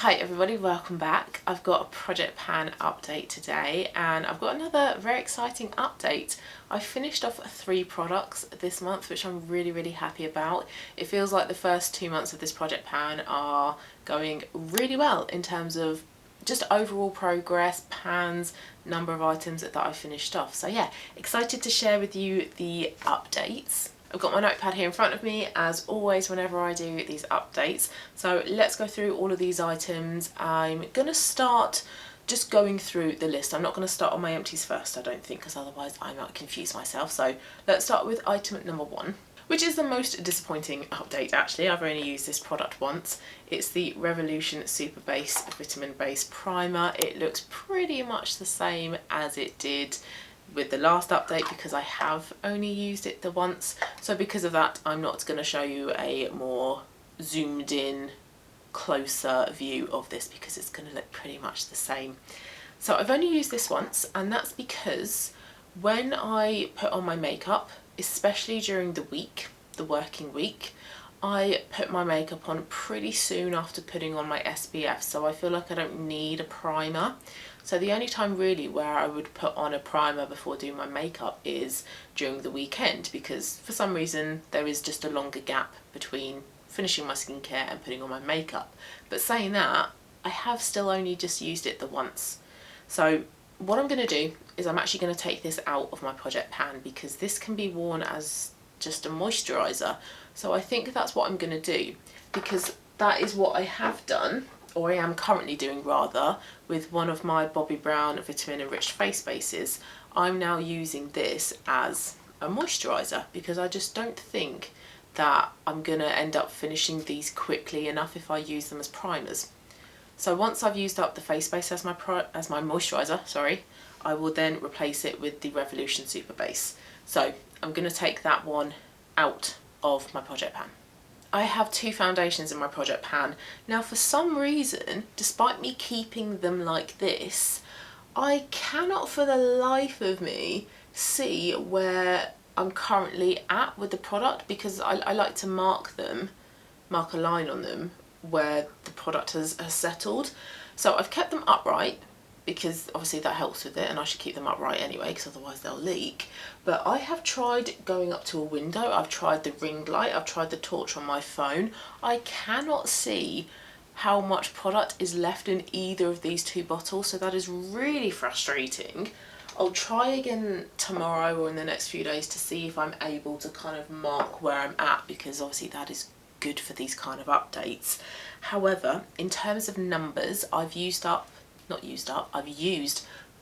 Hi everybody, welcome back. I've got a project pan update today and I've got another very exciting update. I finished off 3 products this month, which I'm really happy about. It feels like the first 2 months of this project pan are going really well in terms of just overall progress, pans, number of items that I finished off. So yeah, excited to share with you the updates. I've got my notepad here in front of me as always whenever I do these updates. So let's go through all of these items. I'm going to start just going through the list. I'm not going to start on my empties first, I don't think, because otherwise I might confuse myself. So let's start with item number 1, which is the most disappointing update actually. I've only used this product once. It's the Revolution Super Base Vitamin Base Primer. It looks pretty much the same as it did with the last update because I have only used it the once. So because of that, I'm not going to show you a more zoomed in, closer view of this because it's going to look pretty much the same. So I've only used this once, and that's because when I put on my makeup, especially during the week, the working week, I put my makeup on pretty soon after putting on my SPF, so I feel like I don't need a primer. So the only time really where I would put on a primer before doing my makeup is during the weekend, because for some reason there is just a longer gap between finishing my skincare and putting on my makeup. But saying that, I have still only just used it the once. So what I'm going to do is I'm actually going to take this out of my project pan because this can be worn as just a moisturiser. So I think that's what I'm going to do, because that is what I have done, or I am currently doing rather, with one of my Bobbi Brown vitamin enriched face bases. I'm now using this as a moisturiser because I just don't think that I'm going to end up finishing these quickly enough if I use them as primers. So once I've used up the face base as my moisturiser, sorry, I will then replace it with the Revolution Super Base. So I'm going to take that one out of my project pan. I have 2 foundations in my project pan. Now for some reason, despite me keeping them like this, I cannot for the life of me see where I'm currently at with the product, because I like to mark a line on them where the product has settled. So I've kept them upright because obviously that helps with it, and I should keep them upright anyway because otherwise they'll leak. But I have tried going up to a window, I've tried the ring light, I've tried the torch on my phone. I cannot see how much product is left in either of these 2 bottles, so that is really frustrating. I'll try again tomorrow or in the next few days to see if I'm able to kind of mark where I'm at, because obviously that is good for these kind of updates. However, in terms of numbers, I've used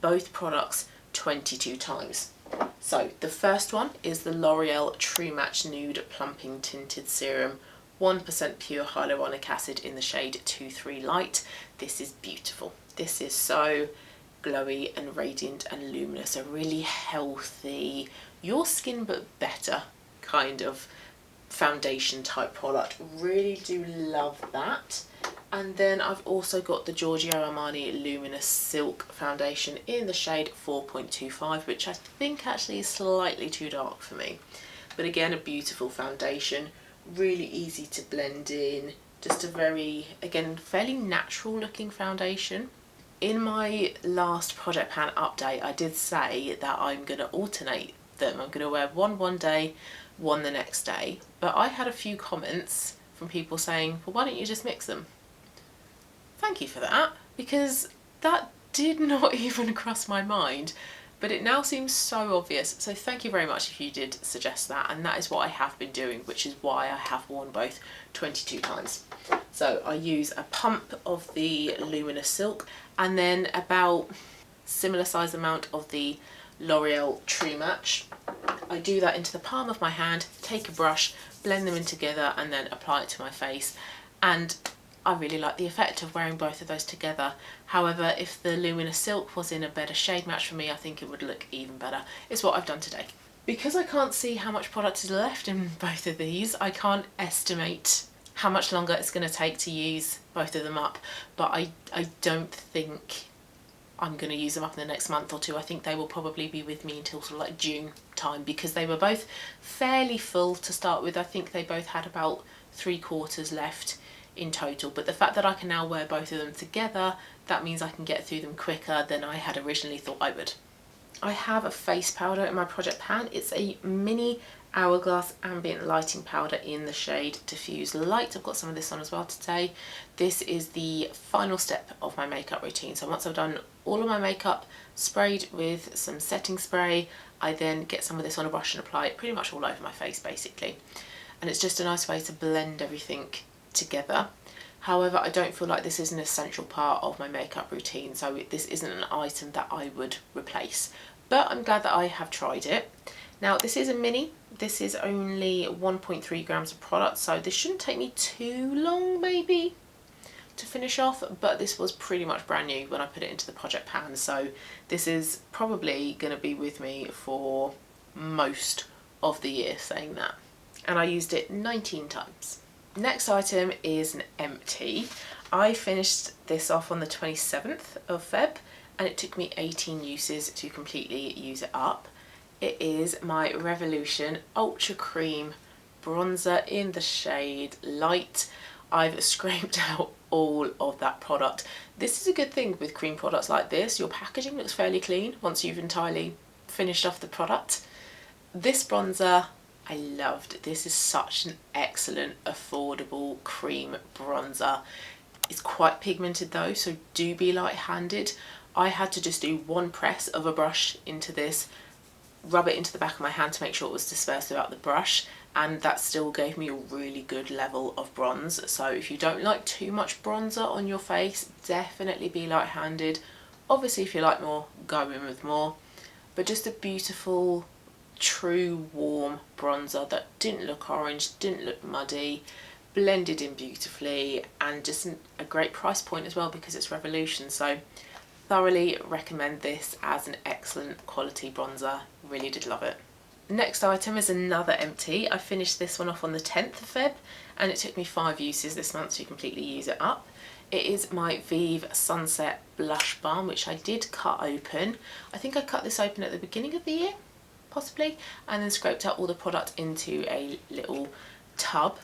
both products 22 times. So the first one is the L'Oreal True Match Nude Plumping Tinted Serum, 1% pure hyaluronic acid in the shade 23 Light. This is beautiful. This is so glowy and radiant and luminous, a really healthy, your skin but better kind of foundation type product. Really do love that. And then I've also got the Giorgio Armani Luminous Silk Foundation in the shade 4.25, which I think actually is slightly too dark for me. But again, a beautiful foundation, really easy to blend in, just a very, again, fairly natural looking foundation. In my last project pan update, I did say that I'm going to alternate them. I'm going to wear one day, one the next day. But I had a few comments from people saying, well, why don't you just mix them? Thank you for that, because that did not even cross my mind, but it now seems so obvious. So thank you very much if you did suggest that, and that is what I have been doing, which is why I have worn both 22 times. So I use a pump of the Luminous Silk and then about similar size amount of the L'Oreal True Match. I do that into the palm of my hand, take a brush, blend them in together and then apply it to my face, and I really like the effect of wearing both of those together. However, if the Luminous Silk was in a better shade match for me, I think it would look even better. It's what I've done today. Because I can't see how much product is left in both of these, I can't estimate how much longer it's going to take to use both of them up, but I don't think I'm going to use them up in the next month or 2. I think they will probably be with me until sort of like June time, because they were both fairly full to start with. I think they both had about 3/4 left in total, but the fact that I can now wear both of them together, that means I can get through them quicker than I had originally thought I would. I have a face powder in my project pan. It's a mini Hourglass ambient lighting powder in the shade Diffuse Light. I've got some of this on as well today. This is the final step of my makeup routine. So once I've done all of my makeup, sprayed with some setting spray, I then get some of this on a brush and apply it pretty much all over my face basically. And it's just a nice way to blend everything together. However, I don't feel like this is an essential part of my makeup routine, so this isn't an item that I would replace. But I'm glad that I have tried it. Now this is a mini, this is only 1.3 grams of product, so this shouldn't take me too long maybe to finish off, but this was pretty much brand new when I put it into the project pan, so this is probably going to be with me for most of the year, saying that. And I used it 19 times. Next item is an Empty. I finished this off on the 27th of Feb and it took me 18 uses to completely use it up. It is my Revolution Ultra Cream bronzer in the shade Light. I've scraped out all of that product. This is a good thing with cream products like this. Your packaging looks fairly clean once you've entirely finished off the product. This bronzer I loved. This is such an excellent, affordable cream bronzer. It's quite pigmented though, so do be light-handed. I had to just do one press of a brush into this, rub it into the back of my hand to make sure it was dispersed throughout the brush, and that still gave me a really good level of bronze. So if you don't like too much bronzer on your face, definitely be light-handed. Obviously if you like more, go in with more, but just a beautiful, true warm bronzer that didn't look orange, didn't look muddy, blended in beautifully, and just a great price point as well because it's Revolution. So thoroughly recommend this as an excellent quality bronzer. Really did love it. Next item is another Empty. I finished this one off on the 10th of Feb and it took me 5 uses this month to completely use it up. It is my Vive Sunset Blush Balm, which I did cut open. I think I cut this open at the beginning of the year, possibly, and then scraped out all the product into a little tub.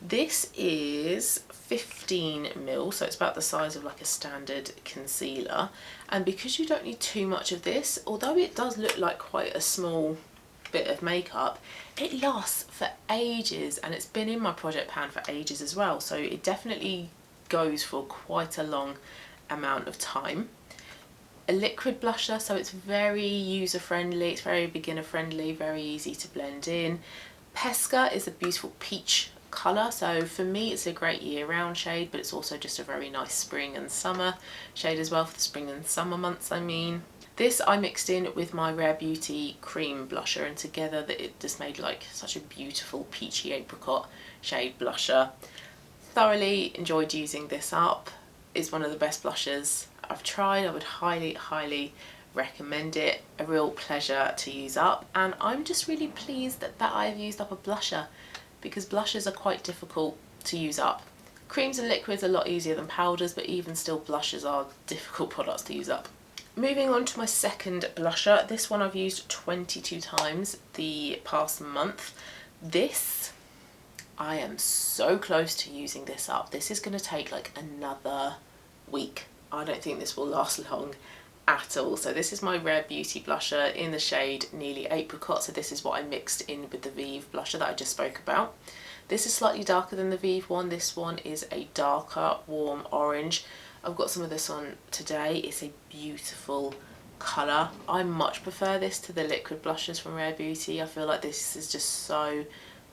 This is 15 mil, so it's about the size of like a standard concealer, and because you don't need too much of this, although it does look like quite a small bit of makeup, it lasts for ages, and it's been in my project pan for ages as well, so it definitely goes for quite a long amount of time. A liquid blusher, so it's very user friendly, it's very beginner friendly, very easy to blend in. Pesca is a beautiful peach colour, so for me it's a great year-round shade, but it's also just a very nice spring and summer shade as well, for the spring and summer months I mean. This I mixed in with my Rare Beauty cream blusher, and together that it just made like such a beautiful peachy apricot shade blusher. Thoroughly enjoyed using this up. It's one of the best blushers I've tried. I would highly recommend it. A real pleasure to use up, and I'm just really pleased that I've used up a blusher, because blushes are quite difficult to use up. Creams and liquids are a lot easier than powders, but even still blushes are difficult products to use up. Moving on to my second blusher. This one I've used 22 times the past month. This, I am so close to using this up. This is going to take like another week. I don't think this will last long at all. So this is my Rare Beauty blusher in the shade Nearly Apricot. So this is what I mixed in with the Vive blusher that I just spoke about. This is slightly darker than the Vive one. This one is a darker warm orange. I've got some of this on today. It's a beautiful colour. I much prefer this to the liquid blushes from Rare Beauty. I feel like this is just so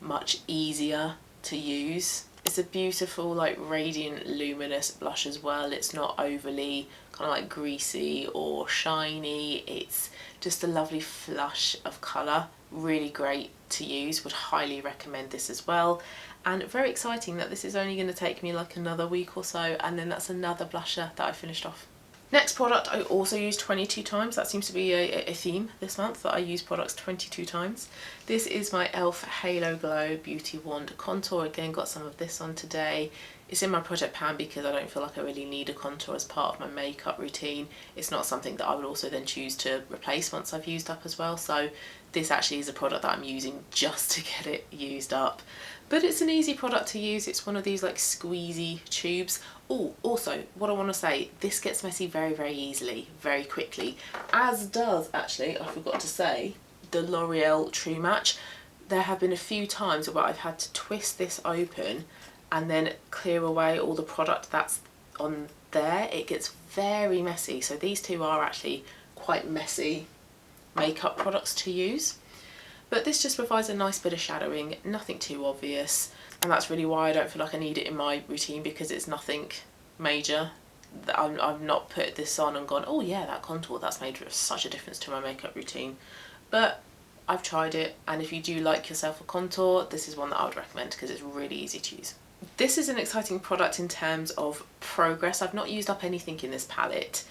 much easier to use. It's a beautiful, like, radiant, luminous blush as well. It's not overly kind of like greasy or shiny. It's just a lovely flush of colour. Really great to use. Would highly recommend this as well. And very exciting that this is only going to take me like another week or so, and then that's another blusher that I finished off. Next product I also used 22 times. That seems to be a theme this month, that I use products 22 times. This is my e.l.f. Halo Glow Beauty Wand Contour. Again, got some of this on today. It's in my project pan because I don't feel like I really need a contour as part of my makeup routine. It's not something that I would also then choose to replace once I've used up as well. So this actually is a product that I'm using just to get it used up. But it's an easy product to use. It's one of these like squeezy tubes. Oh, also what I want to say, this gets messy very, very easily, very quickly, as does actually, I forgot to say, the L'Oreal True Match. There have been a few times where I've had to twist this open and then clear away all the product that's on there. It gets very messy. So these two are actually quite messy makeup products to use. But this just provides a nice bit of shadowing, nothing too obvious. And that's really why I don't feel like I need it in my routine, because it's nothing major. I've not put this on and gone, oh yeah, that contour, that's made such a difference to my makeup routine. But I've tried it, and if you do like yourself a contour, this is one that I would recommend because it's really easy to use. This is an exciting product in terms of progress. I've not used up anything in this palette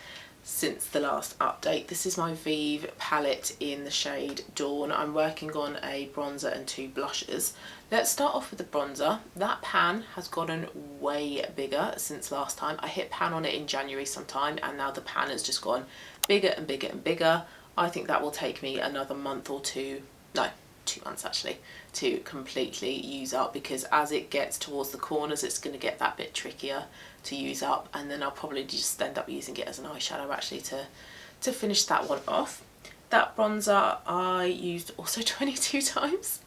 since the last update. This is my Vive palette in the shade Dawn. I'm working on a bronzer and 2 blushes. Let's start off with the bronzer. That pan has gotten way bigger since last time. I hit pan on it in January sometime, and now the pan has just gone bigger and bigger and bigger. I think that will take me another month or two, no, 2 months actually, to completely use up, because as it gets towards the corners it's going to get that bit trickier to use up, and then I'll probably just end up using it as an eyeshadow actually to finish that one off. That bronzer I used also 22 times.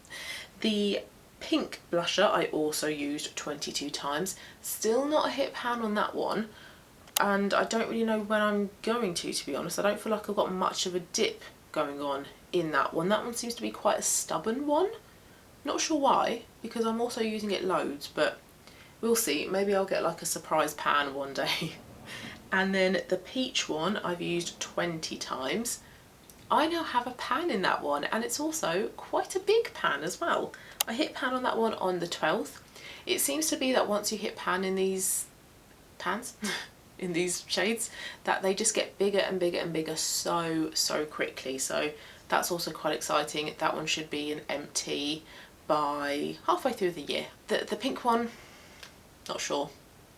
The pink blusher I also used 22 times. Still not a hit pan on that one, and I don't really know when I'm going to be honest. I don't feel like I've got much of a dip going on in that one. That one seems to be quite a stubborn one. Not sure why, because I'm also using it loads, but we'll see. Maybe I'll get like a surprise pan one day. And then the peach one I've used 20 times. I now have a pan in that one, and it's also quite a big pan as well. I hit pan on that one on the 12th. It seems to be that once you hit pan in these pans, in these shades, that they just get bigger and bigger and bigger so quickly. So that's also quite exciting. That one should be an empty by halfway through the year. The pink one, not sure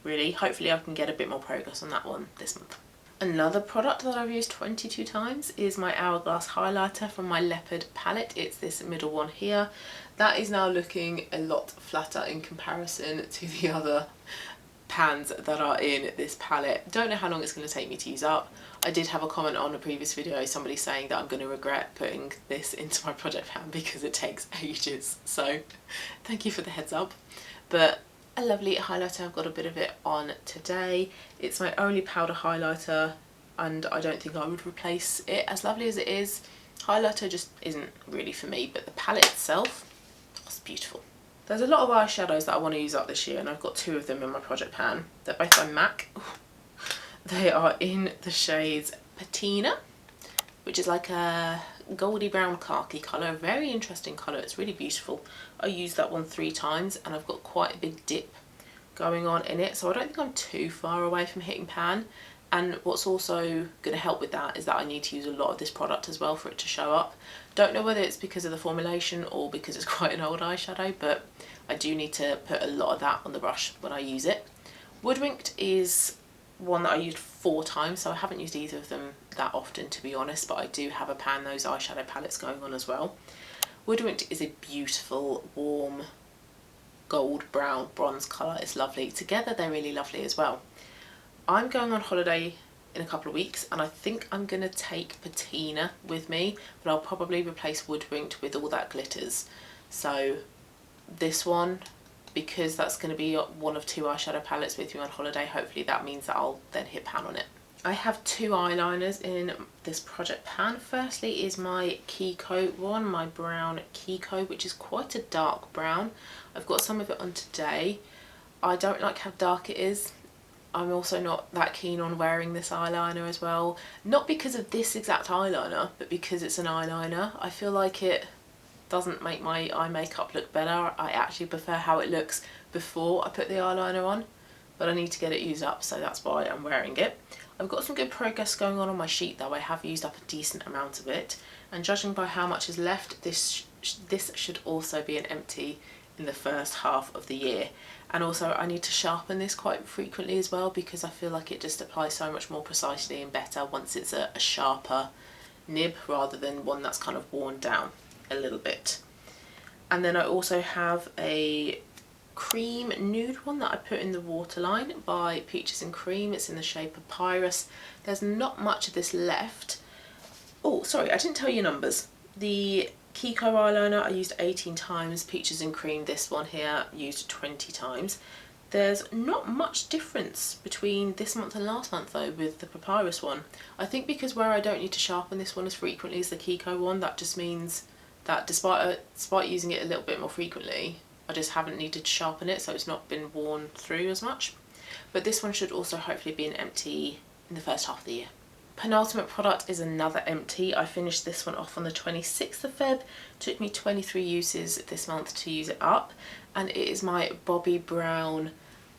really. Hopefully I can get a bit more progress on that one this month. Another product that I've used 22 times is my Hourglass highlighter from my Leopard palette. It's this middle one here. That is now looking a lot flatter in comparison to the other pans that are in this palette. Don't know how long it's going to take me to use up. I did have a comment on a previous video, somebody saying that I'm going to regret putting this into my project pan because it takes ages. So thank you for the heads up. But a lovely highlighter. I've got a bit of it on today. It's my only powder highlighter, and I don't think I would replace it. As lovely as it is, highlighter just isn't really for me, but the palette itself, it's beautiful. There's a lot of eyeshadows that I want to use up this year, and I've got 2 of them in my project pan. They're both by MAC. They are in the shades Patina, which is like a goldy brown khaki colour, very interesting colour, it's really beautiful. I used that one 3 times and I've got quite a big dip going on in it, so I don't think I'm too far away from hitting pan. And what's also going to help with that is that I need to use a lot of this product as well for it to show up. Don't know whether it's because of the formulation or because it's quite an old eyeshadow, but I do need to put a lot of that on the brush when I use it. Woodwinked is one that I used 4 times, so I haven't used either of them that often to be honest, but I do have a pan those eyeshadow palettes going on as well. Woodwinked is a beautiful warm gold brown bronze colour. It's lovely. Together they're really lovely as well. I'm going on holiday in a couple of weeks, and I think I'm going to take Patina with me, but I'll probably replace Woodwinked with all that glitters. So this one, because that's going to be one of 2 eyeshadow palettes with me on holiday, hopefully that means that I'll then hit pan on it. I have 2 eyeliners in this project pan. Firstly is my Kiko one, my brown Kiko, which is quite a dark brown. I've got some of it on today. I don't like how dark it is. I'm also not that keen on wearing this eyeliner as well. Not because of this exact eyeliner, but because it's an eyeliner. I feel like it doesn't make my eye makeup look better. I actually prefer how it looks before I put the eyeliner on, but I need to get it used up, so that's why I'm wearing it. I've got some good progress going on my sheet though. I have used up a decent amount of it, and judging by how much is left, this should also be an empty in the first half of the year. And also I need to sharpen this quite frequently as well, because I feel like it just applies so much more precisely and better once it's a sharper nib rather than one that's kind of worn down a little bit. And then I also have a cream nude one that I put in the waterline by Peaches and Cream. It's in the shade Papyrus. There's not much of this left. Oh, sorry, I didn't tell you numbers. The Kiko eyeliner I used 18 times, Peaches and Cream, this one here, used 20 times. There's not much difference between this month and last month though with the Papyrus one. I think because where I don't need to sharpen this one as frequently as the Kiko one, that just means that despite using it a little bit more frequently, I just haven't needed to sharpen it, so it's not been worn through as much. But this one should also hopefully be an empty in the first half of the year. Penultimate product is another empty. I finished this one off on the 26th of Feb. Took me 23 uses this month to use it up, and it is my Bobbi Brown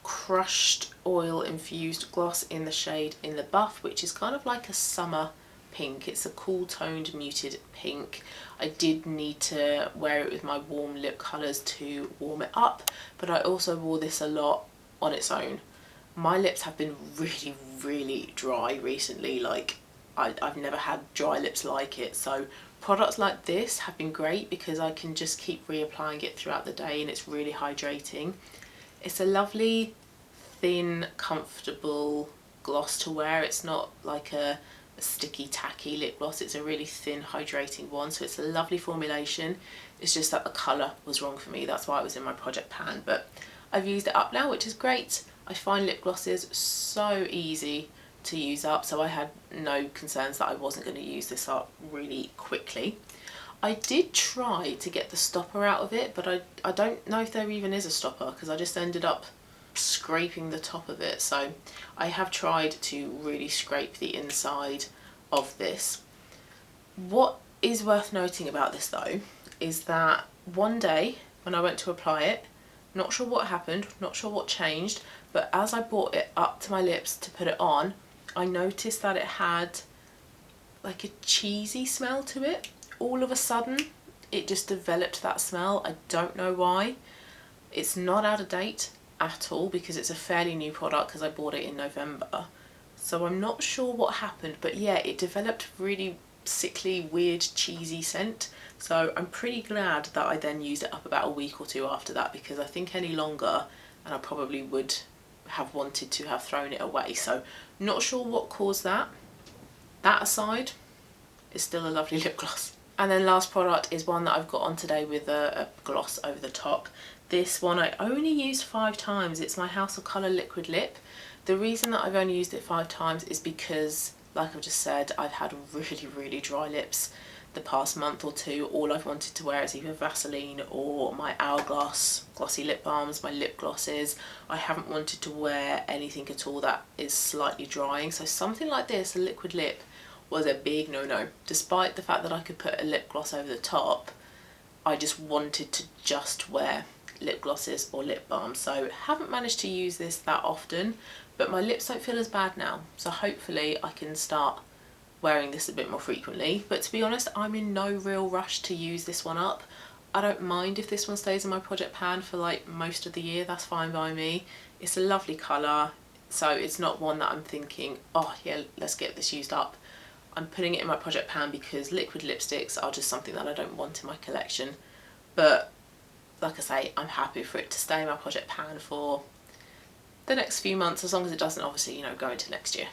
crushed oil infused gloss in the shade In the Buff, which is kind of like a summer pink. It's a cool toned muted pink. I did need to wear it with my warm lip colours to warm it up, but I also wore this a lot on its own. My lips have been really dry recently. Like I've never had dry lips like it, so products like this have been great because I can just keep reapplying it throughout the day and it's really hydrating. It's a lovely thin comfortable gloss to wear. It's not like a sticky tacky lip gloss. It's a really thin hydrating one, so it's a lovely formulation. It's just that the colour was wrong for me, that's why it was in my project pan, but I've used it up now, which is great. I find lip glosses so easy to use up, so I had no concerns that I wasn't going to use this up really quickly. I did try to get the stopper out of it, but I don't know if there even is a stopper because I just ended up scraping the top of it. So I have tried to really scrape the inside of this. What is worth noting about this though is that one day when I went to apply it, not sure what happened, not sure what changed, but as I brought it up to my lips to put it on, I noticed that it had like a cheesy smell to it. All of a sudden it just developed that smell. I don't know why. It's not out of date at all because it's a fairly new product because I bought it in November, so I'm not sure what happened, but yeah, it developed really sickly weird cheesy scent. So I'm pretty glad that I then used it up about a week or two after that, because I think any longer and I probably would have wanted to have thrown it away. So not sure what caused that. That aside, it's still a lovely lip gloss. And then last product is one that I've got on today with a gloss over the top. This one I only used 5 times. It's my House of Colour Liquid Lip. The reason that I've only used it 5 times is because, like I've just said, I've had really dry lips the past month or two. All I've wanted to wear is either Vaseline or my Hourglass glossy lip balms, my lip glosses. I haven't wanted to wear anything at all that is slightly drying. So something like this, a liquid lip, was a big no-no. Despite the fact that I could put a lip gloss over the top, I just wanted to just wear lip glosses or lip balms. So haven't managed to use this that often, but my lips don't feel as bad now. So hopefully I can start wearing this a bit more frequently. But to be honest, I'm in no real rush to use this one up. I don't mind if this one stays in my project pan for like most of the year, that's fine by me. It's a lovely colour, so it's not one that I'm thinking, oh yeah, let's get this used up. I'm putting it in my project pan because liquid lipsticks are just something that I don't want in my collection. But like I say, I'm happy for it to stay in my project pan for the next few months, as long as it doesn't obviously, you know, go into next year.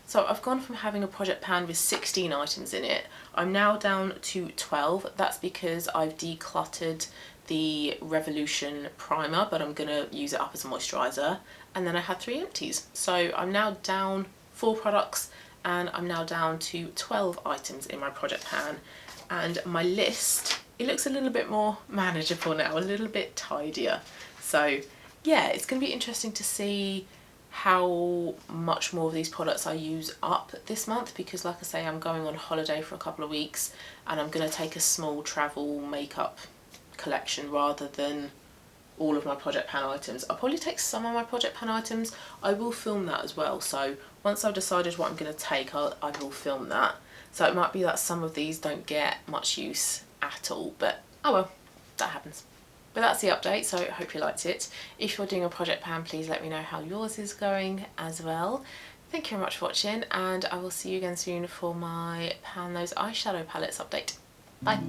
So I've gone from having a project pan with 16 items in it, I'm now down to 12. That's because I've decluttered the Revolution primer, but I'm going to use it up as a moisturiser. And then I had 3 empties. So I'm now down 4 products and I'm now down to 12 items in my project pan. And my list, it looks a little bit more manageable now, a little bit tidier. So yeah, it's going to be interesting to see how much more of these products I use up this month, because like I say, I'm going on holiday for a couple of weeks and I'm going to take a small travel makeup collection rather than all of my project pan items. I'll probably take some of my project pan items. I will film that as well, so once I've decided what I'm going to take, I will film that. So it might be that some of these don't get much use at all, but oh well, that happens. But that's the update, so I hope you liked it. If you're doing a project pan, please let me know how yours is going as well. Thank you very much for watching, and I will see you again soon for my Pan Those Eyeshadow Palettes update. Bye!